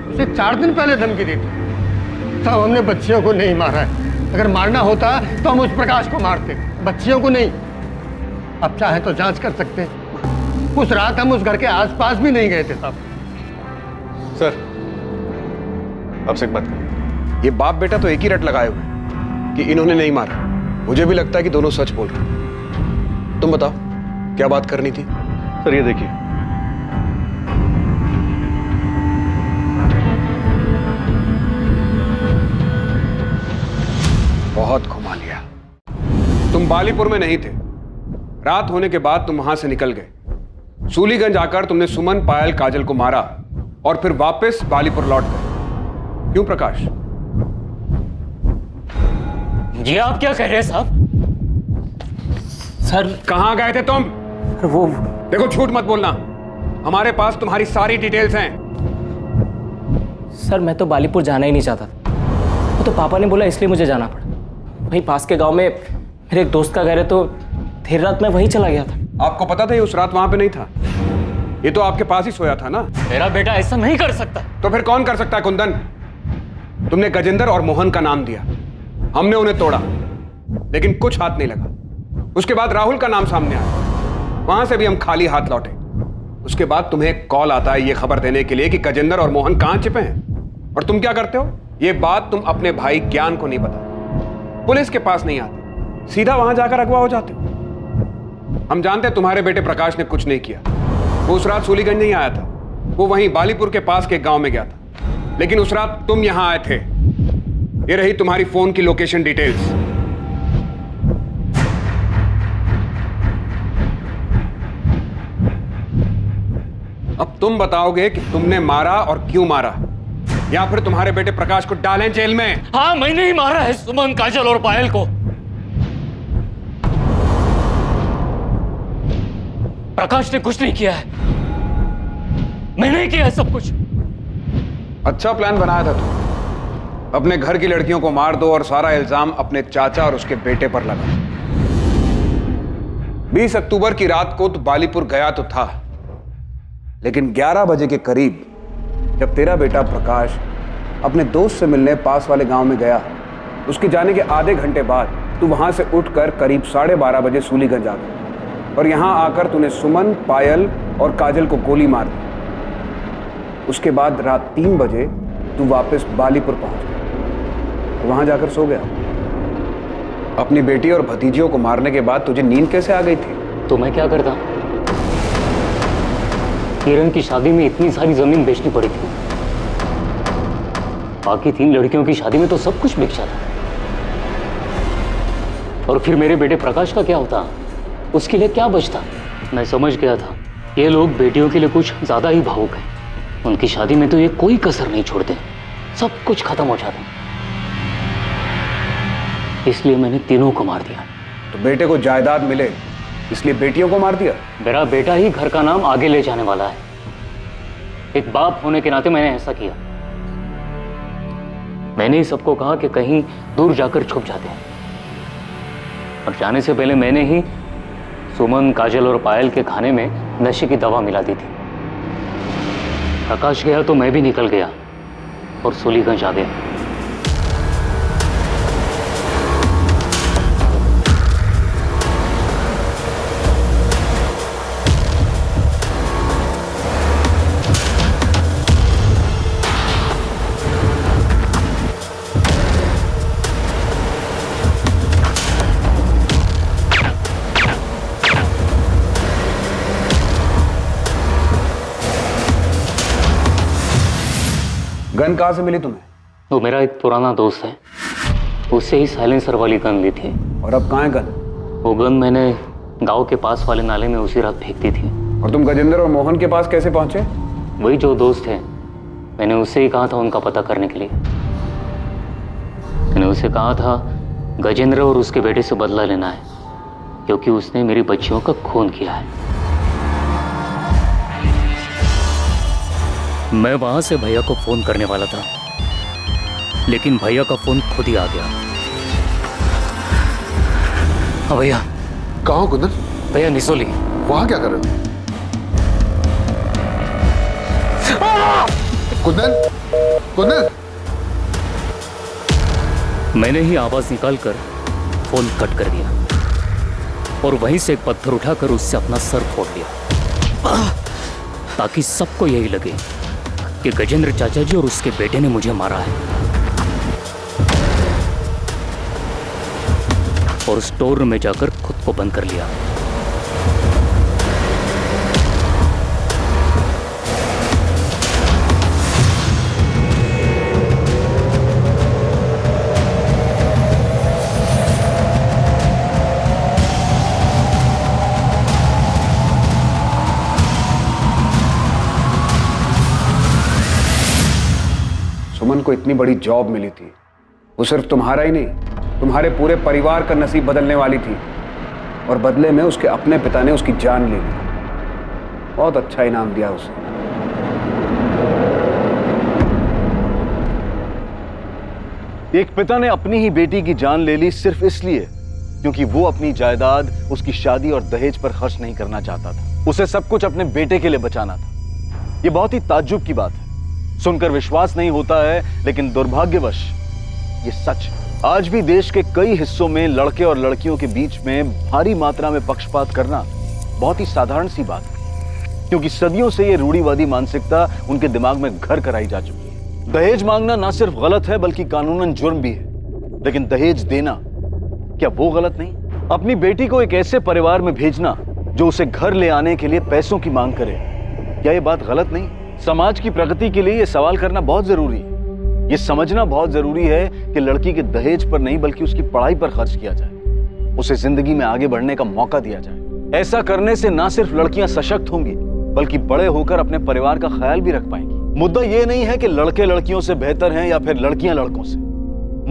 उसे 4 दिन पहले धमकी दी थी। साहब हमने बच्चियों को नहीं मारा है। अगर मारना होता तो हम उस प्रकाश को मारते, बच्चियों को नहीं। अब चाहे तो जांच कर सकते हैं। उस रात हम उस घर के आसपास भी नहीं गए थे साहब। सर आपसे एक बात करें। ये बाप बेटा तो एक ही रट लगाए हुए कि इन्होंने नहीं मारा। मुझे भी लगता है कि दोनों सच बोल रहे। तुम बताओ क्या बात करनी थी? सर ये देखिए, बहुत घुमा लिया। तुम बालीपुर में नहीं थे। रात होने के बाद तुम वहां से निकल गए। सूलीगंज आकर तुमने सुमन, पायल, काजल को मारा और फिर वापस बालीपुर लौट गए। क्यों प्रकाश? ये आप क्या कह रहे हैं साहब? सर कहां गए थे तुम? वो देखो झूठ मत बोलना, हमारे पास तुम्हारी सारी डिटेल्स हैं। सर मैं तो बालीपुर जाना ही नहीं चाहता था। वो तो पापा ने बोला इसलिए मुझे जाना पड़ा। वहीं पास के गांव में मेरे एक दोस्त का घर है, तो देर रात में वहीं चला गया था। आपको पता था ये उस रात वहां पे नहीं था? ये तो आपके पास ही सोया था ना? मेरा बेटा ऐसा नहीं कर सकता। तो फिर कौन कर सकता है कुंदन? तुमने गजेंद्र और मोहन का नाम दिया, हमने उन्हें तोड़ा, लेकिन कुछ हाथ नहीं लगा। उसके बाद राहुल का नाम सामने आया, वहां से भी हम खाली हाथ लौटे। उसके बाद तुम्हें एक कॉल आता है ये खबर देने के लिए कि गजेंद्र और मोहन कहां छिपे हैं। और तुम क्या करते हो? ये बात तुम अपने भाई ज्ञान को नहीं बताते, पुलिस के पास नहीं आते, सीधा वहां जाकर अगवा हो जाते हो। हम जानते हैं तुम्हारे बेटे प्रकाश ने कुछ नहीं किया। वो उस रात सूलीगंज नहीं आया था, वो वहीं बालीपुर के पास के एक गांव में गया था। लेकिन उस रात तुम यहां आए थे। ये रही तुम्हारी फोन की लोकेशन डिटेल्स। अब तुम बताओगे कि तुमने मारा और क्यों मारा, या फिर तुम्हारे बेटे प्रकाश को डालें जेल में? हाँ मैंने ही मारा है सुमन, काजल और पायल को। प्रकाश ने कुछ नहीं किया है, मैंने किया है सब कुछ। अच्छा प्लान बनाया था तू, अपने घर की लड़कियों को मार दो और सारा इल्जाम अपने चाचा और उसके बेटे पर लगा। 20 अक्टूबर की रात को तो बालीपुर गया तो था, लेकिन 11 बजे के करीब जब तेरा बेटा प्रकाश अपने दोस्त से मिलने पास वाले गांव में गया, उसके जाने के आधे घंटे बाद तू वहां से उठकर करीब 12:30 बजे सूलीगंज आ गया और यहां आकर तूने सुमन, पायल और काजल को गोली मार दी। उसके बाद रात 3 बजे तू वापस बालीपुर पहुंच गया, वहां जाकर सो गया। अपनी बेटी और भतीजियों को मारने के बाद तुझे नींद कैसे आ गई थी? तो मैं क्या करता? किरण की शादी में इतनी सारी जमीन बेचनी पड़ी थी, बाकी 3 लड़कियों की शादी में तो सब कुछ बिक जाता। और फिर मेरे बेटे प्रकाश का क्या होता? उसके लिए क्या बचता? मैं समझ गया था ये लोग बेटियों के लिए कुछ ज्यादा ही भावुक हैं। उनकी शादी में तो ये कोई कसर नहीं छोड़ते, सब कुछ खत्म हो जाता। इसलिए मैंने तीनों को मार दिया। तो बेटे को जायदाद मिले इसलिए बेटियों को मार दिया? मेरा बेटा ही घर का नाम आगे ले जाने वाला है। एक बाप होने के नाते मैंने ऐसा किया। मैंने ही सबको कहा कि कहीं दूर जाकर छुप जाते हैं, और जाने से पहले मैंने ही सुमन, काजल और पायल के खाने में नशे की दवा मिला दी थी। प्रकाश गया तो मैं भी निकल गया और सूलीगंज आ गया। गन कहां से मिली तुम्हें? वो मेरा एक पुराना दोस्त है, उससे ही साइलेंसर वाली गन ली थी। और अब कहां है गन? वो गन मैंने गांव के पास वाले नाले में उसी रात फेंक दी थी। और तुम गजेंद्र और मोहन के पास कैसे पहुंचे? वही जो दोस्त है, मैंने उससे ही कहा था उनका पता करने के लिए। मैंने उसे कहा था गजेंद्र और उसके बेटे से बदला लेना है, क्योंकि उसने मेरी बच्चियों का खून किया है। मैं वहां से भैया को फोन करने वाला था, लेकिन भैया का फोन खुद ही आ गया। हाँ भैया। कहाँ हो कुंदन? भैया निसोली। वहां क्या कर रहे हो? कुंदन, कुंदन! मैंने ही आवाज निकालकर फोन कट कर दिया और वहीं से एक पत्थर उठाकर उससे अपना सर फोड़ लिया, ताकि सबको यही लगे कि गजेंद्र चाचा जी और उसके बेटे ने मुझे मारा है। और स्टोर रूम में जाकर खुद को बंद कर लिया। सुमन को इतनी बड़ी जॉब मिली थी, वो सिर्फ तुम्हारा ही नहीं, तुम्हारे पूरे परिवार का नसीब बदलने वाली थी, और बदले में उसके अपने पिता ने उसकी जान ले ली। बहुत अच्छा इनाम दिया उसे। एक पिता ने अपनी ही बेटी की जान ले ली सिर्फ इसलिए क्योंकि वो अपनी जायदाद, उसकी शादी और दहेज पर खर्च नहीं करना चाहता था। उसे सब कुछ अपने बेटे के लिए बचाना था। ये बहुत ही ताज्जुब की बात है, सुनकर विश्वास नहीं होता है, लेकिन दुर्भाग्यवश ये सच है। आज भी देश के कई हिस्सों में लड़के और लड़कियों के बीच में भारी मात्रा में पक्षपात करना बहुत ही साधारण सी बात है, क्योंकि सदियों से ये रूढ़िवादी मानसिकता उनके दिमाग में घर कराई जा चुकी है। दहेज मांगना ना सिर्फ गलत है बल्कि कानूनन जुर्म भी है, लेकिन दहेज देना क्या वो गलत नहीं? अपनी बेटी को एक ऐसे परिवार में भेजना जो उसे घर ले आने के लिए पैसों की मांग करे, क्या ये बात गलत नहीं? समाज की प्रगति के लिए ये सवाल करना बहुत जरूरी है। ये समझना बहुत जरूरी है कि लड़की के दहेज पर नहीं बल्कि उसकी पढ़ाई पर खर्च किया जाए, उसे जिंदगी में आगे बढ़ने का मौका दिया जाए। ऐसा करने से ना सिर्फ लड़कियां सशक्त होंगी बल्कि बड़े होकर अपने परिवार का ख्याल भी रख पाएंगी। मुद्दा ये नहीं है कि लड़के लड़कियों से बेहतर हैं या फिर लड़कियां लड़कों से।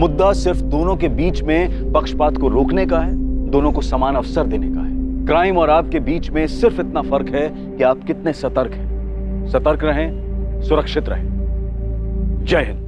मुद्दा सिर्फ दोनों के बीच में पक्षपात को रोकने का है, दोनों को समान अवसर देने का है। क्राइम और आपके बीच में सिर्फ इतना फर्क है कि आप कितने सतर्क हैं। सतर्क रहें, सुरक्षित रहें। जय हिंद।